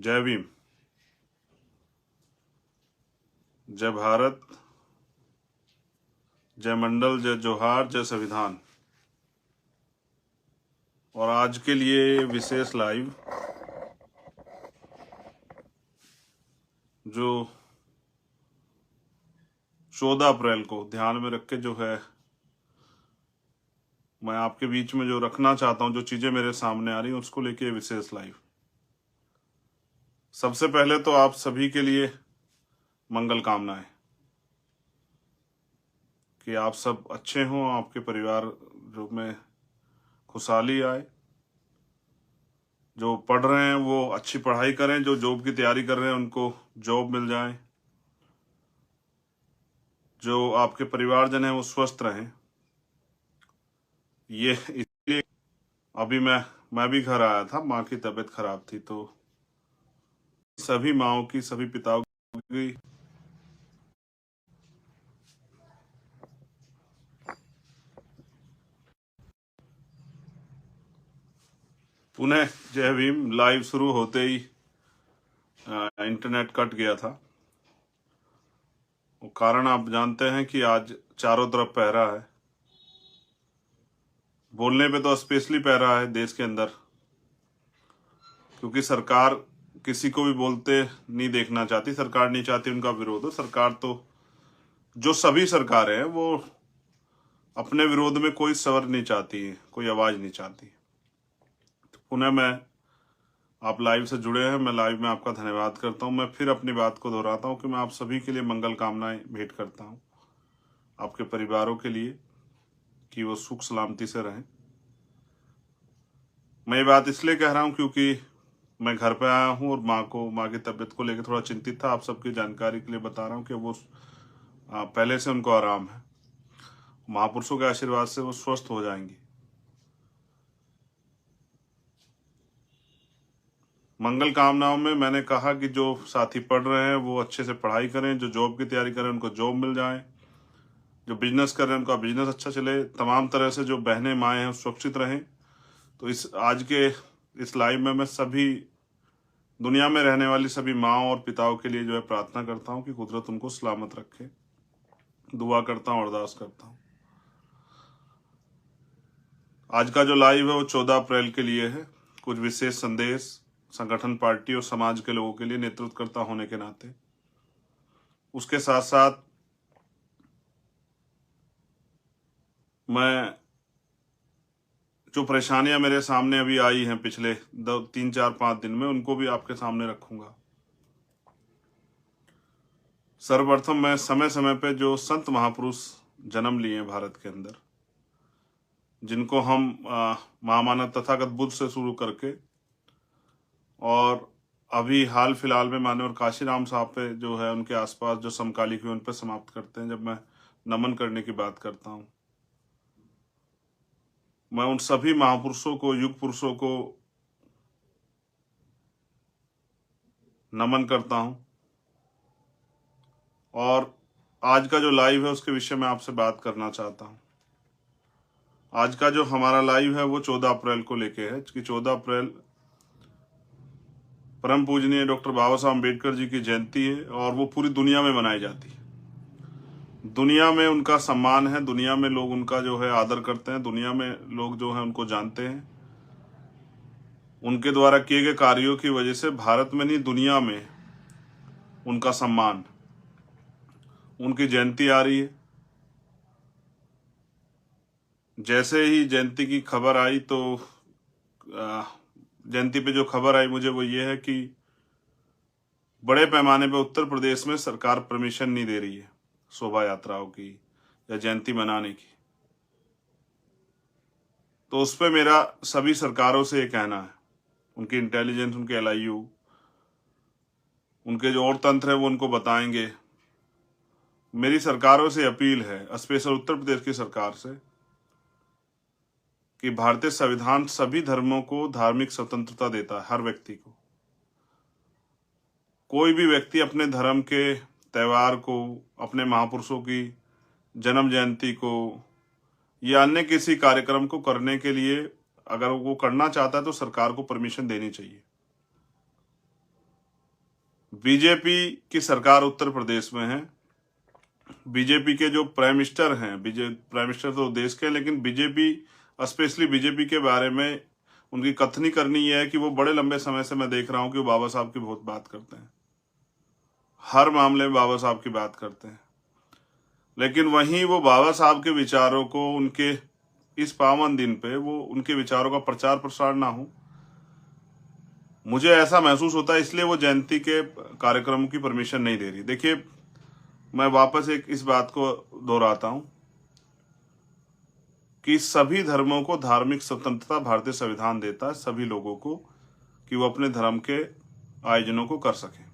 जय भीम। जय भारत, जय मंडल, जय जोहार, जय संविधान। और आज के लिए विशेष लाइव जो 14 अप्रैल को ध्यान में रख के जो है मैं आपके बीच में जो रखना चाहता हूं, जो चीजें मेरे सामने आ रही हैं उसको लेके विशेष लाइव। सबसे पहले तो आप सभी के लिए मंगल कामनाएं कि आप सब अच्छे हों, आपके परिवार जो में खुशहाली आए। जो पढ़ रहे हैं वो अच्छी पढ़ाई करें, जो जॉब की तैयारी कर रहे हैं उनको जॉब मिल जाए, जो आपके परिवारजन हैं वो स्वस्थ रहें। ये इसलिए अभी मैं भी घर आया था, माँ की तबीयत खराब थी, तो सभी माँओं की, सभी पिताओं की पुनः जय भीम। लाइव शुरू होते ही इंटरनेट कट गया था। वो कारण आप जानते हैं कि आज चारों तरफ पहरा है। बोलने पे तो स्पेशली पहरा है देश के अंदर, क्योंकि सरकार किसी को भी बोलते नहीं देखना चाहती। सरकार नहीं चाहती उनका विरोध हो। सरकार तो जो सभी सरकारें हैं वो अपने विरोध में कोई स्वर नहीं चाहती है, कोई आवाज नहीं चाहती। तो पुनः मैं आप लाइव से जुड़े हैं, मैं लाइव में आपका धन्यवाद करता हूं। मैं फिर अपनी बात को दोहराता हूं कि मैं आप सभी के लिए मंगल कामनाएं भेंट करता हूं, आपके परिवारों के लिए कि वो सुख सलामती से रहें। मैं ये बात इसलिए कह रहा हूं क्योंकि मैं घर पे आया हूं और माँ की तबीयत को लेकर थोड़ा चिंतित था। आप सबकी जानकारी के लिए बता रहा हूं कि वो पहले से उनको आराम है। महापुरुषों के आशीर्वाद से वो स्वस्थ हो जाएंगी। मंगल कामनाओं में मैंने कहा कि जो साथी पढ़ रहे हैं वो अच्छे से पढ़ाई करें, जो जॉब की तैयारी करें उनको जॉब मिल जाए, जो बिजनेस कर रहे हैं उनका बिजनेस अच्छा चले, तमाम तरह से जो बहनें माएँ हैं सुरक्षित रहें। तो इस आज के इस लाइव में मैं सभी दुनिया में रहने वाली सभी माँओं और पिताओं के लिए जो है प्रार्थना करता हूँ कि कुदरत उनको सलामत रखे। दुआ करता हूँ, अरदास करता हूँ। आज का जो लाइव है वो 14 अप्रैल के लिए है। कुछ विशेष संदेश संगठन, पार्टी और समाज के लोगों के लिए नेतृत्वकर्ता होने के नाते, उसके साथ साथ मैं जो परेशानियां मेरे सामने अभी आई हैं पिछले 3, 4, 5 दिन में, उनको भी आपके सामने रखूंगा। सर्वप्रथम मैं समय समय पे जो संत महापुरुष जन्म लिए हैं भारत के अंदर, जिनको हम महामानव तथागत बुद्ध से शुरू करके और अभी हाल फिलहाल में माननीय काशीराम साहब पे जो है उनके आसपास जो समकालिक हुए उन पर समाप्त करते हैं। जब मैं नमन करने की बात करता हूं, मैं उन सभी महापुरुषों को, युग पुरुषों को नमन करता हूं। और आज का जो लाइव है उसके विषय में आपसे बात करना चाहता हूं। आज का जो हमारा लाइव है वो 14 अप्रैल को लेके है कि 14 अप्रैल परम पूजनीय डॉक्टर बाबा साहब अम्बेडकर जी की जयंती है और वो पूरी दुनिया में मनाई जाती है। दुनिया में उनका सम्मान है, दुनिया में लोग उनका जो है आदर करते हैं, दुनिया में लोग जो है उनको जानते हैं। उनके द्वारा किए गए कार्यों की वजह से भारत में नहीं दुनिया में उनका सम्मान, उनकी जयंती आ रही है। जैसे ही जयंती की खबर आई तो जयंती पे जो खबर आई मुझे वो ये है कि बड़े पैमाने पे उत्तर प्रदेश में सरकार परमिशन नहीं दे रही है शोभा यात्राओं की या जयंती मनाने की। तो उस पर मेरा सभी सरकारों से ये कहना है, उनकी इंटेलिजेंस, उनके LIU, उनके जो और तंत्र है वो उनको बताएंगे। मेरी सरकारों से अपील है, स्पेशल उत्तर प्रदेश की सरकार से, कि भारतीय संविधान सभी धर्मों को धार्मिक स्वतंत्रता देता है, हर व्यक्ति को। कोई भी व्यक्ति अपने धर्म के त्यौहार को, अपने महापुरुषों की जन्म जयंती को या अन्य किसी कार्यक्रम को करने के लिए अगर वो करना चाहता है तो सरकार को परमिशन देनी चाहिए। बीजेपी की सरकार उत्तर प्रदेश में है। बीजेपी के जो प्राइम मिनिस्टर हैं, प्राइम मिनिस्टर तो देश के, लेकिन बीजेपी स्पेशली बीजेपी के बारे में उनकी कथनी करनी यह है कि वो बड़े लंबे समय से मैं देख रहा हूं कि वो बाबा साहब की बहुत बात करते हैं, हर मामले में बाबा साहब की बात करते हैं। लेकिन वहीं वो बाबा साहब के विचारों को उनके इस पावन दिन पे वो उनके विचारों का प्रचार प्रसार ना हो, मुझे ऐसा महसूस होता है। इसलिए वो जयंती के कार्यक्रमों की परमिशन नहीं दे रही। देखिए, मैं वापस इस बात को दोहराता हूं कि सभी धर्मों को धार्मिक स्वतंत्रता भारतीय संविधान देता है सभी लोगों को कि वो अपने धर्म के आयोजनों को कर सकें।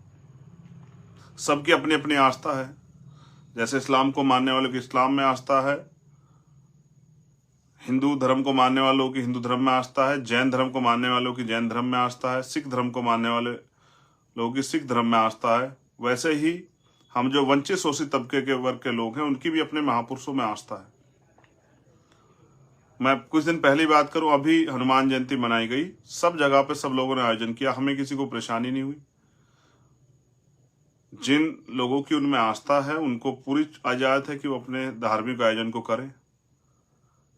सबकी अपनी अपनी आस्था है। जैसे इस्लाम को मानने वालों की इस्लाम में आस्था है, हिंदू धर्म को मानने वालों की हिंदू धर्म में आस्था है, जैन धर्म को मानने वालों की जैन धर्म में आस्था है, सिख धर्म को मानने वाले लोगों की सिख धर्म में आस्था है। वैसे ही हम जो वंचित शोषित तबके के वर्ग के लोग हैं उनकी भी अपने महापुरुषों में आस्था है। मैं कुछ दिन पहले बात करूं, अभी हनुमान जयंती मनाई गई, सब जगह पे सब लोगों ने आयोजन किया, हमें किसी को परेशानी नहीं हुई। जिन लोगों की उनमें आस्था है उनको पूरी इजाजत है कि वो अपने धार्मिक आयोजन को करें।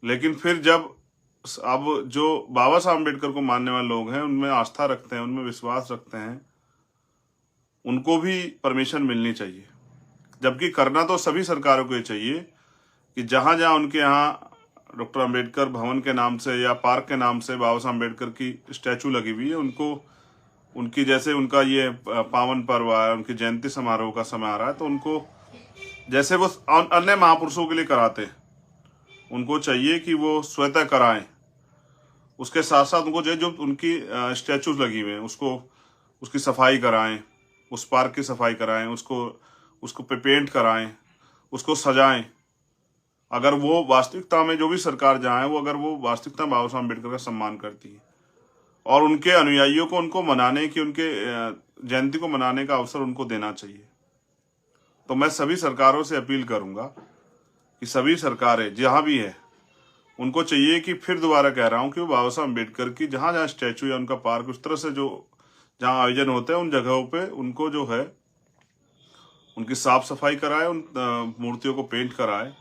लेकिन फिर जब अब जो बाबा साहब अम्बेडकर को मानने वाले लोग हैं, उनमें आस्था रखते हैं, उनमें विश्वास रखते हैं, उनको भी परमिशन मिलनी चाहिए। जबकि करना तो सभी सरकारों को ये चाहिए कि जहां जहां उनके यहाँ डॉक्टर अम्बेडकर भवन के नाम से या पार्क के नाम से बाबा साहब अम्बेडकर की स्टैचू लगी हुई है, उनको उनकी जैसे उनका ये पावन पर्व है, उनकी जयंती समारोह का समय आ रहा है, तो उनको जैसे वो अन्य महापुरुषों के लिए कराते हैं, उनको चाहिए कि वो स्वतः कराएं। उसके साथ साथ उनको जो उनकी स्टैचूज लगी हुई हैं उसको उसकी सफाई कराएं, उस पार्क की सफाई कराएं, उसको पेंट कराएं, उसको सजाएं। अगर वो वास्तविकता में जो भी सरकार जहाँ है वो अगर वो वास्तविकता में बाबा साहब अम्बेडकर का सम्मान करती है और उनके अनुयायियों को उनको मनाने की, उनके जयंती को मनाने का अवसर उनको देना चाहिए, तो मैं सभी सरकारों से अपील करूंगा कि सभी सरकारें जहां भी है उनको चाहिए कि, फिर दोबारा कह रहा हूं कि वो बाबा साहब अम्बेडकर की जहां जहां स्टैचू या उनका पार्क उस तरह से जो जहां आयोजन होते हैं उन जगहों पे उनको जो है उनकी साफ सफाई कराए, उन मूर्तियों को पेंट कराए,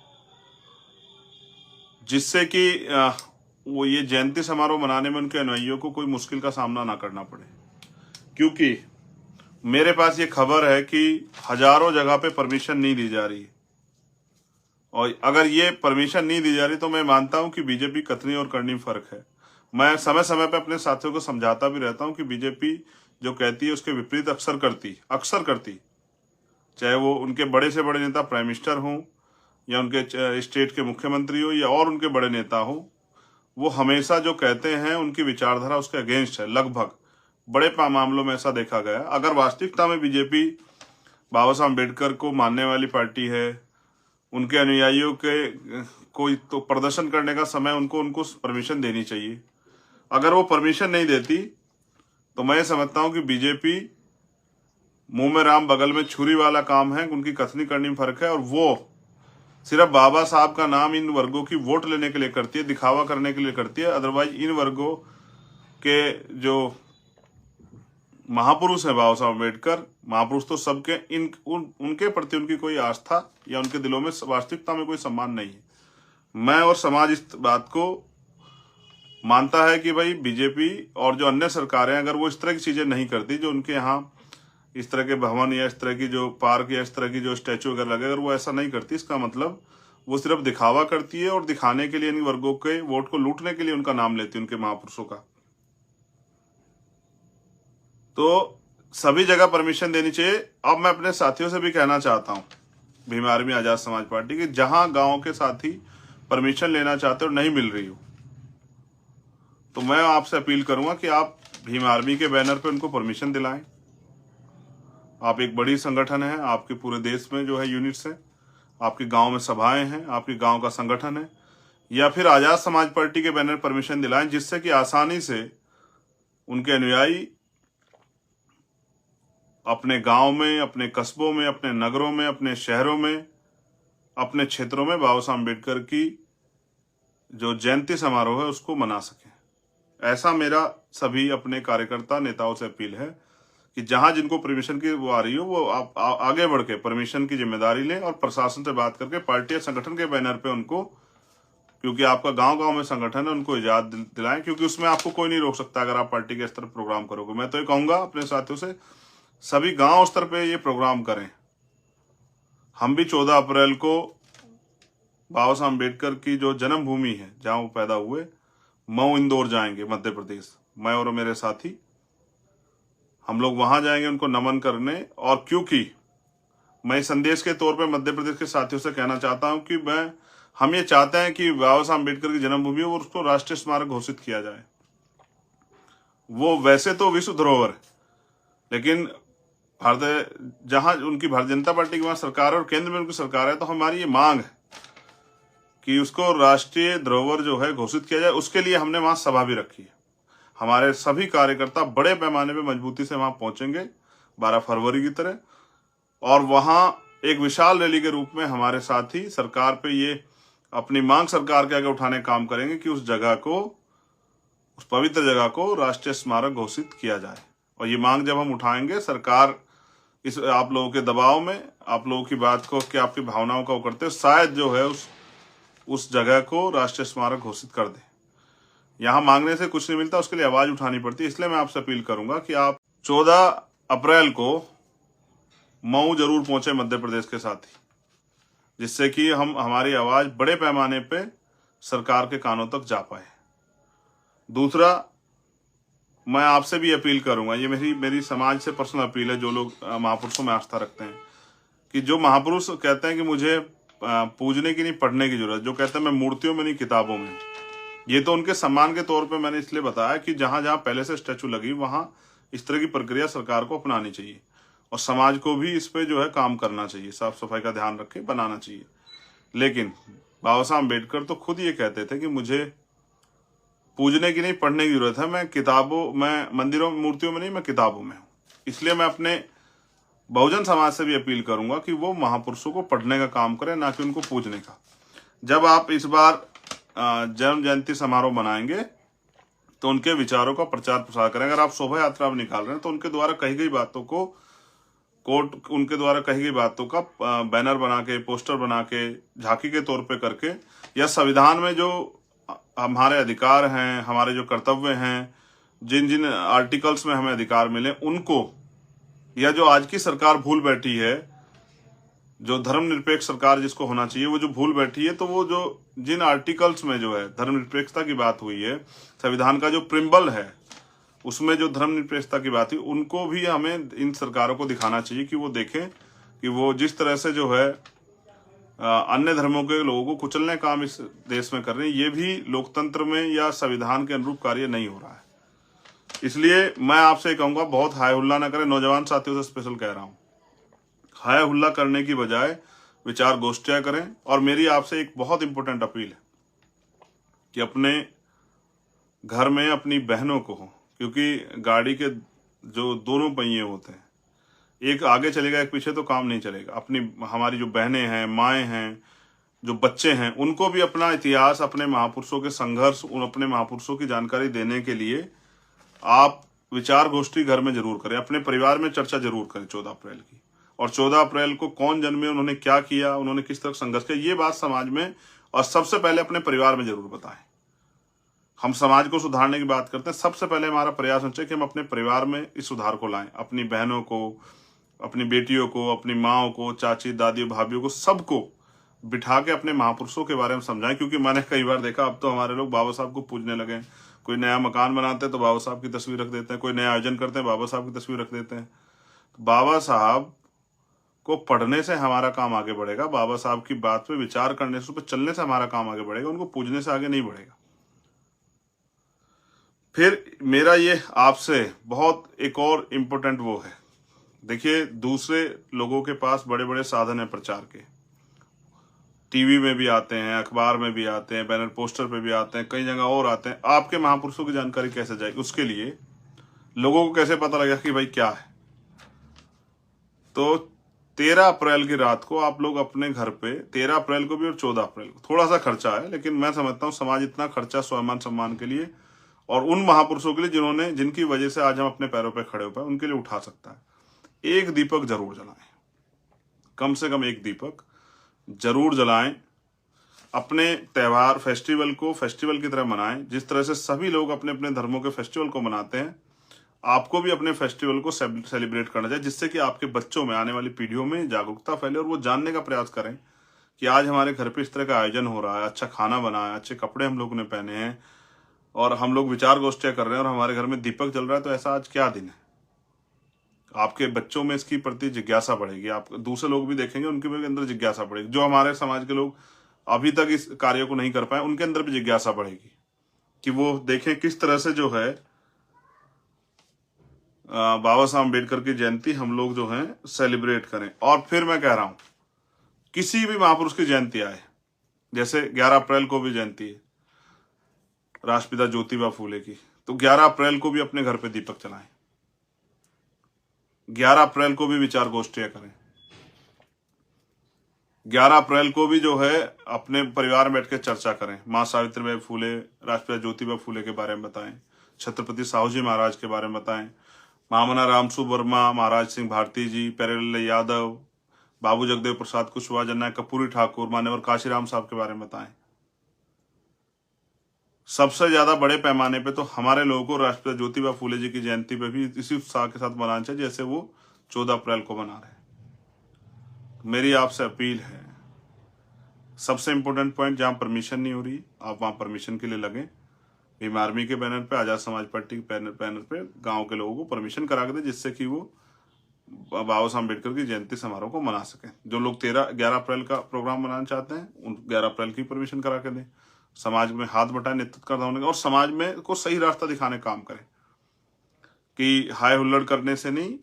जिससे कि वो ये जयंती समारोह मनाने में उनके अनुयायियों को कोई मुश्किल का सामना ना करना पड़े। क्योंकि मेरे पास ये खबर है कि हजारों जगह पे परमिशन नहीं दी जा रही, और अगर ये परमिशन नहीं दी जा रही तो मैं मानता हूं कि बीजेपी कथनी और करनी में फर्क है। मैं समय समय पे अपने साथियों को समझाता भी रहता हूं कि बीजेपी जो कहती है उसके विपरीत अक्सर करती, चाहे वो उनके बड़े से बड़े नेता प्राइम मिनिस्टर हों या उनके स्टेट के मुख्यमंत्री हो या और उनके बड़े नेता हो, वो हमेशा जो कहते हैं उनकी विचारधारा उसके अगेंस्ट है। लगभग बड़े मामलों में ऐसा देखा गया। अगर वास्तविकता में बीजेपी बाबा साहब अम्बेडकर को मानने वाली पार्टी है, उनके अनुयायियों के कोई तो प्रदर्शन करने का समय उनको परमिशन देनी चाहिए। अगर वो परमिशन नहीं देती तो मैं समझता हूं कि बीजेपी मुंह में राम बगल में छुरी वाला काम है। उनकी कथनी करनी में फर्क है, और वो सिर्फ बाबा साहब का नाम इन वर्गों की वोट लेने के लिए करती है, दिखावा करने के लिए करती है। अदरवाइज इन वर्गों के जो महापुरुष है बाबा साहब अम्बेडकर, महापुरुष तो सबके, उनके प्रति उनकी कोई आस्था या उनके दिलों में वास्तविकता में कोई सम्मान नहीं है। मैं और समाज इस बात को मानता है कि भाई बीजेपी और जो अन्य सरकारें अगर वो इस तरह की चीजें नहीं करती, जो उनके यहाँ इस तरह के भवन या इस तरह की जो पार्क या इस तरह की जो स्टैचू वगैरह लगे, अगर वो ऐसा नहीं करती, इसका मतलब वो सिर्फ दिखावा करती है और दिखाने के लिए इन वर्गों के वोट को लूटने के लिए उनका नाम लेती है, उनके महापुरुषों का। तो सभी जगह परमिशन देनी चाहिए। अब मैं अपने साथियों से भी कहना चाहता हूं, भीम आर्मी आजाद समाज पार्टी की, जहां गांव के साथी परमिशन लेना चाहते हो नहीं मिल रही हो, तो मैं आपसे अपील करूंगा कि आप भीम आर्मी के बैनर पे उनको परमिशन दिलाएं। आप एक बड़ी संगठन है, आपके पूरे देश में जो है यूनिट्स है, आपके गांव में सभाएं हैं, आपके गांव का संगठन है, या फिर आजाद समाज पार्टी के बैनर परमिशन दिलाएं, जिससे कि आसानी से उनके अनुयायी अपने गांव में, अपने कस्बों में, अपने नगरों में, अपने शहरों में, अपने क्षेत्रों में बाबा साहब अम्बेडकर की जो जयंती समारोह है उसको मना सकें। ऐसा मेरा सभी अपने कार्यकर्ता नेताओं से अपील है कि कि जहां जिनको परमिशन की वो आ रही हो वो आप आगे बढ़ के परमिशन की जिम्मेदारी लें और प्रशासन से बात करके पार्टी या संगठन के बैनर पे उनको, क्योंकि आपका गांव गांव में संगठन है, उनको इजाजत दिलाएं, क्योंकि उसमें आपको कोई नहीं रोक सकता अगर आप पार्टी के स्तर पर प्रोग्राम करोगे। मैं तो ये कहूंगा अपने साथियों से, सभी गांव स्तर पे ये प्रोग्राम करें। हम भी 14 अप्रैल को बाबा साहब अम्बेडकर की जो जन्मभूमि है जहां वो पैदा हुए, मऊ इंदौर जाएंगे मध्य प्रदेश, मैं और मेरे साथी हम लोग वहां जाएंगे उनको नमन करने। और क्योंकि मैं संदेश के तौर पे मध्य प्रदेश के साथियों से कहना चाहता हूं कि हम ये चाहते हैं कि बाबा साहब अम्बेडकर की जन्मभूमि और उसको राष्ट्रीय स्मारक घोषित किया जाए। वो वैसे तो विश्व धरोहर है, लेकिन भारत जहां उनकी भारतीय जनता पार्टी की वहां सरकार है और केंद्र में उनकी सरकार है, तो हमारी ये मांग है कि उसको राष्ट्रीय धरोहर जो है घोषित किया जाए। उसके लिए हमने वहां सभा भी रखी है। हमारे सभी कार्यकर्ता बड़े पैमाने पे मजबूती से वहां पहुंचेंगे 12 फरवरी की तरह, और वहां एक विशाल रैली के रूप में हमारे साथी सरकार पे ये अपनी मांग सरकार के आगे उठाने का काम करेंगे कि उस जगह को, उस पवित्र जगह को राष्ट्रीय स्मारक घोषित किया जाए। और ये मांग जब हम उठाएंगे, सरकार इस आप लोगों के दबाव में, आप लोगों की बात को, कि आपकी भावनाओं का करते शायद जो है उस जगह को राष्ट्रीय स्मारक घोषित कर दे। यहाँ मांगने से कुछ नहीं मिलता, उसके लिए आवाज उठानी पड़ती है। इसलिए मैं आपसे अपील करूंगा कि आप 14 अप्रैल को मऊ जरूर पहुंचे मध्य प्रदेश के साथी, जिससे कि हम हमारी आवाज बड़े पैमाने पे सरकार के कानों तक जा पाए। दूसरा, मैं आपसे भी अपील करूंगा, ये मेरी समाज से पर्सनल अपील है, जो लोग महापुरुषों में आस्था रखते हैं, कि जो महापुरुष कहते हैं कि मुझे पूजने की नहीं पढ़ने की जरूरत, जो कहते हैं मैं मूर्तियों में नहीं किताबों में, ये तो उनके सम्मान के तौर पे मैंने इसलिए बताया कि जहां जहां पहले से स्टैचू लगी वहां इस तरह की प्रक्रिया सरकार को अपनानी चाहिए और समाज को भी इस पे जो है काम करना चाहिए, साफ सफाई का ध्यान रख के बनाना चाहिए। लेकिन बाबा साहब अम्बेडकर तो खुद ये कहते थे कि मुझे पूजने की नहीं पढ़ने की जरूरत है, मैं मंदिरों मूर्तियों में नहीं, मैं किताबों में हूँ। इसलिए मैं अपने बहुजन समाज से भी अपील करूंगा कि वो महापुरुषों को पढ़ने का काम करें, ना कि उनको पूजने का। जब आप इस बार जन्म जयंती समारोह मनाएंगे तो उनके विचारों का प्रचार प्रसार करें। अगर आप शोभा यात्रा भी निकाल रहे हैं तो उनके द्वारा कही गई बातों को उनके द्वारा कही गई बातों का बैनर बना के, पोस्टर बना के, झांकी के तौर पे करके, या संविधान में जो हमारे अधिकार हैं, हमारे जो कर्तव्य हैं, जिन जिन आर्टिकल्स में हमें अधिकार मिले उनको, या जो आज की सरकार भूल बैठी है, जो धर्मनिरपेक्ष सरकार जिसको होना चाहिए, वो जो भूल बैठी है, तो वो जो जिन आर्टिकल्स में जो है धर्मनिरपेक्षता की बात हुई है, संविधान का जो प्रिम्बल है उसमें जो धर्मनिरपेक्षता की बात हुई, उनको भी हमें इन सरकारों को दिखाना चाहिए कि वो देखें कि वो जिस तरह से जो है अन्य धर्मों के लोगों को कुचलने का काम इस देश में कर रहे हैं, ये भी लोकतंत्र में या संविधान के अनुरूप कार्य नहीं हो रहा है। इसलिए मैं आपसे कहूंगा, बहुत हाय हुल्ला ना करें। नौजवान साथियों से स्पेशल कह रहा हूं, हाय हुल्ला करने की बजाय विचार गोष्ठियां करें। और मेरी आपसे एक बहुत इंपॉर्टेंट अपील है कि अपने घर में अपनी बहनों को, क्योंकि गाड़ी के जो दोनों पहिए होते हैं, एक आगे चलेगा एक पीछे, तो काम नहीं चलेगा। हमारी जो बहनें हैं, माएँ हैं, जो बच्चे हैं, उनको भी अपना इतिहास, अपने महापुरुषों के संघर्ष, अपने महापुरुषों की जानकारी देने के लिए आप विचार गोष्ठी घर में जरूर करें, अपने परिवार में चर्चा जरूर करें 14 अप्रैल की। और 14 अप्रैल को कौन जन्मे, उन्होंने क्या किया, उन्होंने किस तरह संघर्ष किया, ये बात समाज में और सबसे पहले अपने परिवार में जरूर बताएं। हम समाज को सुधारने की बात करते हैं, सबसे पहले हमारा प्रयास होना चाहिए कि हम अपने परिवार में इस सुधार को लाएं। अपनी बहनों को, अपनी बेटियों को, अपनी माओ को, चाची, दादी, भाभीियों को, सबको बिठा के अपने महापुरुषों के बारे में समझाएं। क्योंकि मैंने कई बार देखा, अब तो हमारे लोग बाबा साहब को पूजने लगे। कोई नया मकान बनाते हैं तो बाबा साहब की तस्वीर रख देते हैं, कोई नया आयोजन करते हैं बाबा साहब की तस्वीर रख देते हैं। बाबा साहब को पढ़ने से हमारा काम आगे बढ़ेगा, बाबा साहब की बात पे विचार करने से, उस पर चलने से हमारा काम आगे बढ़ेगा, उनको पूजने से आगे नहीं बढ़ेगा। फिर मेरा ये आपसे बहुत एक और इम्पोर्टेंट वो है, देखिए दूसरे लोगों के पास बड़े बड़े साधन है प्रचार के, टीवी में भी आते हैं, अखबार में भी आते हैं, बैनर पोस्टर पे भी आते हैं, कई जगह और आते हैं। आपके महापुरुषों की जानकारी कैसे जाएगी, उसके लिए लोगों को कैसे पता लगेगा कि भाई क्या है। तो 13 अप्रैल की रात को आप लोग अपने घर पे, 13 अप्रैल को भी और 14 अप्रैल को, थोड़ा सा खर्चा है, लेकिन मैं समझता हूँ समाज इतना खर्चा स्वाभिमान सम्मान के लिए और उन महापुरुषों के लिए जिनकी वजह से आज हम अपने पैरों पर खड़े हो पाए, उनके लिए उठा सकता है। एक दीपक जरूर जलाएं, कम से कम एक दीपक जरूर जलाएं। अपने त्योहार फेस्टिवल को फेस्टिवल की तरह मनाएं। जिस तरह से सभी लोग अपने अपने धर्मों के फेस्टिवल को मनाते हैं, आपको भी अपने फेस्टिवल को सेलिब्रेट करना चाहिए, जिससे कि आपके बच्चों में, आने वाली पीढ़ियों में जागरूकता फैले और वो जानने का प्रयास करें कि आज हमारे घर पे इस तरह का आयोजन हो रहा है, अच्छा खाना बना है, अच्छे कपड़े हम लोगों ने पहने हैं और हम लोग विचार गोष्ठियां कर रहे हैं और हमारे घर में दीपक जल रहा है, तो ऐसा आज क्या दिन है। आपके बच्चों में इसकी प्रति जिज्ञासा बढ़ेगी, आप दूसरे लोग भी देखेंगे, उनके भी अंदर जिज्ञासा बढ़ेगी। जो हमारे समाज के लोग अभी तक इस कार्य को नहीं कर पाए, उनके अंदर भी जिज्ञासा बढ़ेगी कि वो देखें किस तरह से जो है बाबा साहब अम्बेडकर की जयंती हम लोग जो है सेलिब्रेट करें। और फिर मैं कह रहा हूं, किसी भी महापुरुष की जयंती आए, जैसे 11 अप्रैल को भी जयंती है राष्ट्रपिता ज्योतिबा फूले की, तो 11 अप्रैल को भी अपने घर पे दीपक जलाएं, 11 अप्रैल को भी विचार गोष्ठियां करें, 11 अप्रैल को भी जो है अपने परिवार में बैठ के चर्चा करें। माँ सावित्रीबाई फूले, राष्ट्रपिता ज्योतिबा फूले के बारे में बताएं, छत्रपति साहू जी महाराज के बारे में बताएं, महामना रामसु वर्मा, महाराज सिंह भारती जी, प्यारेलाल यादव, बाबू जगदेव प्रसाद कुशवाहा, जननायक कर्पूरी ठाकुर, मान्यवर काशीराम साहब के बारे में बताएं। सबसे ज्यादा बड़े पैमाने पे तो हमारे लोगों को राष्ट्रपिता ज्योतिबा फूले जी की जयंती पे भी इसी उत्साह के साथ मनाना चाहिए जैसे वो 14 अप्रैल को मना रहे हैं। मेरी आपसे अपील है, सबसे इंपॉर्टेंट पॉइंट, जहां परमिशन नहीं हो रही आप वहां परमिशन के लिए लगें। भीम आर्मी के बैनर पे, आजाद समाज पार्टी के बैनर पे गांव के लोगों को परमिशन करा के दे, जिससे कि वो बाबा साहब अम्बेडकर की जयंती समारोह को मना सकें। जो लोग 11 अप्रैल का प्रोग्राम मनाना चाहते हैं, उन 11 अप्रैल की परमिशन करा के दें। समाज में हाथ बटाए, नेतृत्व करना होने का, और समाज में को सही रास्ता दिखाने का काम करें कि हाय हुल्लड़ करने से नहीं,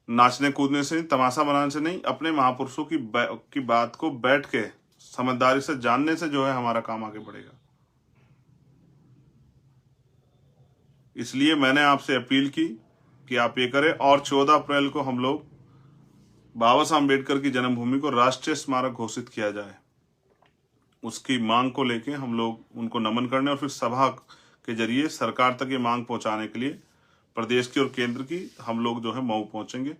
नाचने कूदने से नहीं, तमाशा बनाने से नहीं, अपने महापुरुषों की बात को बैठ के समझदारी से जानने से जो है हमारा काम आगे बढ़ेगा। इसलिए मैंने आपसे अपील की कि आप ये करें और 14 अप्रैल को हम लोग बाबा साहब अम्बेडकर की जन्मभूमि को राष्ट्रीय स्मारक घोषित किया जाए। उसकी मांग को लेके हम लोग उनको नमन करने और फिर सभा के जरिए सरकार तक ये मांग पहुंचाने के लिए प्रदेश की और केंद्र की हम लोग जो है मऊ पहुंचेंगे।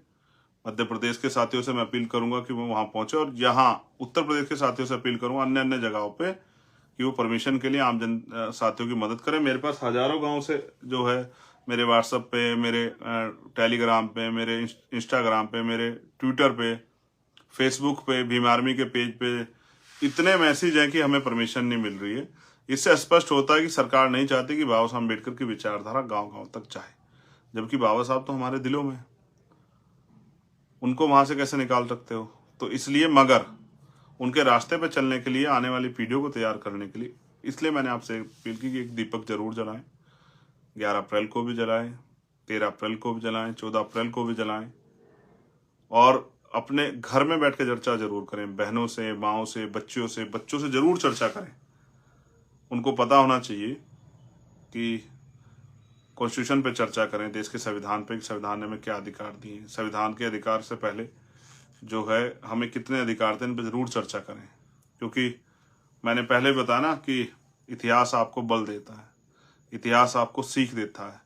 मध्य प्रदेश के साथियों से मैं अपील करूंगा कि वो वहां पहुंचे, और यहाँ उत्तर प्रदेश के साथियों से अपील करूंगा अन्य अन्य जगहों पे कि वो परमिशन के लिए आम जन साथियों की मदद करें। मेरे पास हजारों गांव से जो है मेरे व्हाट्सएप पे, मेरे टेलीग्राम पे, मेरे इंस्टाग्राम पे, मेरे ट्विटर पे, फेसबुक पे, भीम आर्मी के पेज पे इतने मैसेज हैं कि हमें परमिशन नहीं मिल रही है। इससे स्पष्ट होता है कि सरकार नहीं चाहती कि बाबा साहब अम्बेडकर की विचारधारा गांव गांव तक जाए, जबकि बाबा साहब तो हमारे दिलों में, उनको वहां से कैसे निकाल सकते हो। तो इसलिए, मगर उनके रास्ते पर चलने के लिए, आने वाली पीढ़ियों को तैयार करने के लिए, इसलिए मैंने आपसे अपील की कि एक दीपक जरूर जलाएं। 11 अप्रैल को भी जलाएं, 13 अप्रैल को भी जलाएं, 14 अप्रैल को भी जलाएं, और अपने घर में बैठ के चर्चा जरूर करें। बहनों से, माओं से, बच्चों से जरूर चर्चा करें। उनको पता होना चाहिए कि कॉन्स्टिट्यूशन पे चर्चा करें, देश के संविधान पे, संविधान ने हमें क्या अधिकार दिए हैं, संविधान के अधिकार से पहले जो है हमें कितने अधिकार थे, इन पर जरूर चर्चा करें। क्योंकि मैंने पहले बताया ना कि इतिहास आपको बल देता है, इतिहास आपको सीख देता है,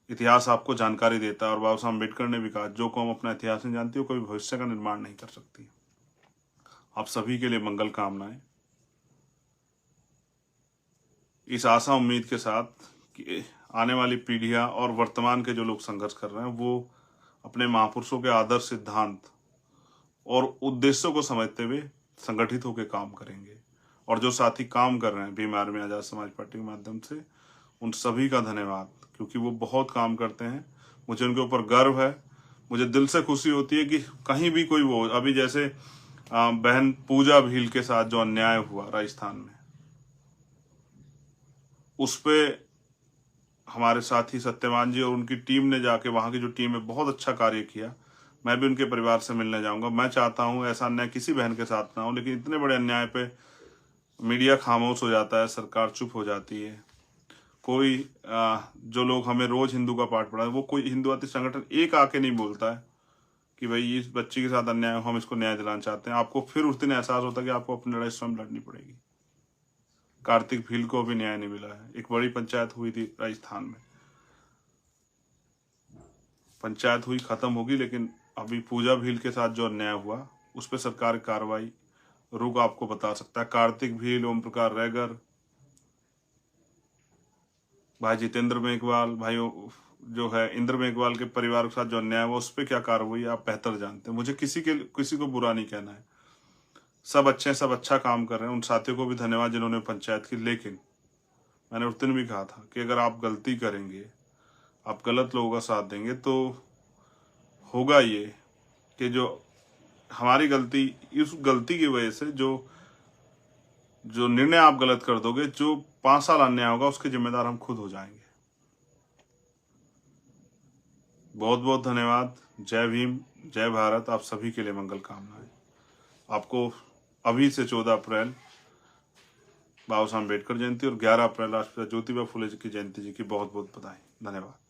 इतिहास आपको जानकारी देता है। और बाबा साहब अम्बेडकर ने भी कहा, जो कौम अपना इतिहास नहीं जानती वो कभी भविष्य का निर्माण नहीं कर सकती। आप सभी के लिए मंगल कामनाएं, इस आशा उम्मीद के साथ कि आने वाली पीढ़ियां और वर्तमान के जो लोग संघर्ष कर रहे हैं वो अपने महापुरुषों के आदर्श, सिद्धांत और उद्देश्यों को समझते हुए संगठित होकर काम करेंगे। और जो साथी काम कर रहे हैं भीम आर्मी, आजाद समाज पार्टी के माध्यम से, उन सभी का धन्यवाद, क्योंकि वो बहुत काम करते हैं। मुझे उनके ऊपर गर्व है। मुझे दिल से खुशी होती है कि कहीं भी कोई वो, अभी जैसे बहन पूजा भील के साथ जो अन्याय हुआ राजस्थान में, उस पे हमारे साथी सत्यवान जी और उनकी टीम ने जाके, वहां की जो टीम है, बहुत अच्छा कार्य किया। मैं भी उनके परिवार से मिलने जाऊंगा। मैं चाहता हूं ऐसा अन्याय किसी बहन के साथ ना हो, लेकिन इतने बड़े अन्याय पे मीडिया खामोश हो जाता है, सरकार चुप हो जाती है। कोई जो लोग हमें रोज हिंदू का पाठ पढ़ा है, वो कोई हिंदुवादी संगठन एक आके नहीं बोलता है कि भाई इस बच्ची के साथ अन्याय, हम इसको न्याय दिलाना चाहते हैं। आपको फिर उस दिन एहसास होता है कि आपको अपनी लड़ाई स्वयं लड़नी पड़ेगी। कार्तिक भील को भी न्याय नहीं मिला है। एक बड़ी पंचायत हुई थी राजस्थान में, पंचायत हुई, खत्म होगी, लेकिन अभी पूजा भील के साथ जो अन्याय हुआ उस पर सरकार की कार्रवाई रुक आपको बता सकता है। कार्तिक भील, ओम प्रकाश रैगर, भाई जितेंद्र मेघवाल, भाई जो है इंद्र मेघवाल के परिवार के साथ जो अन्याय हुआ उस पर क्या कार्रवाई आप बेहतर जानते हैं। मुझे किसी को बुरा नहीं कहना है, सब अच्छे हैं, सब अच्छा काम कर रहे हैं। उन साथियों को भी धन्यवाद जिन्होंने पंचायत की। लेकिन मैंने उस दिन भी कहा था कि अगर आप गलती करेंगे, आप गलत लोगों का साथ देंगे, तो होगा ये कि जो हमारी गलती, इस गलती की वजह से जो निर्णय आप गलत कर दोगे, जो 5 साल अन्याय होगा उसके जिम्मेदार हम खुद हो जाएंगे। बहुत बहुत धन्यवाद। जय भीम, जय भारत। आप सभी के लिए मंगल कामनाएं। आपको अभी से 14 अप्रैल बाबा साहब अम्बेडकर जयंती और 11 अप्रैल राष्ट्रपिता ज्योतिबा फुले जी की जयंती जी की बहुत बहुत बधाई। धन्यवाद।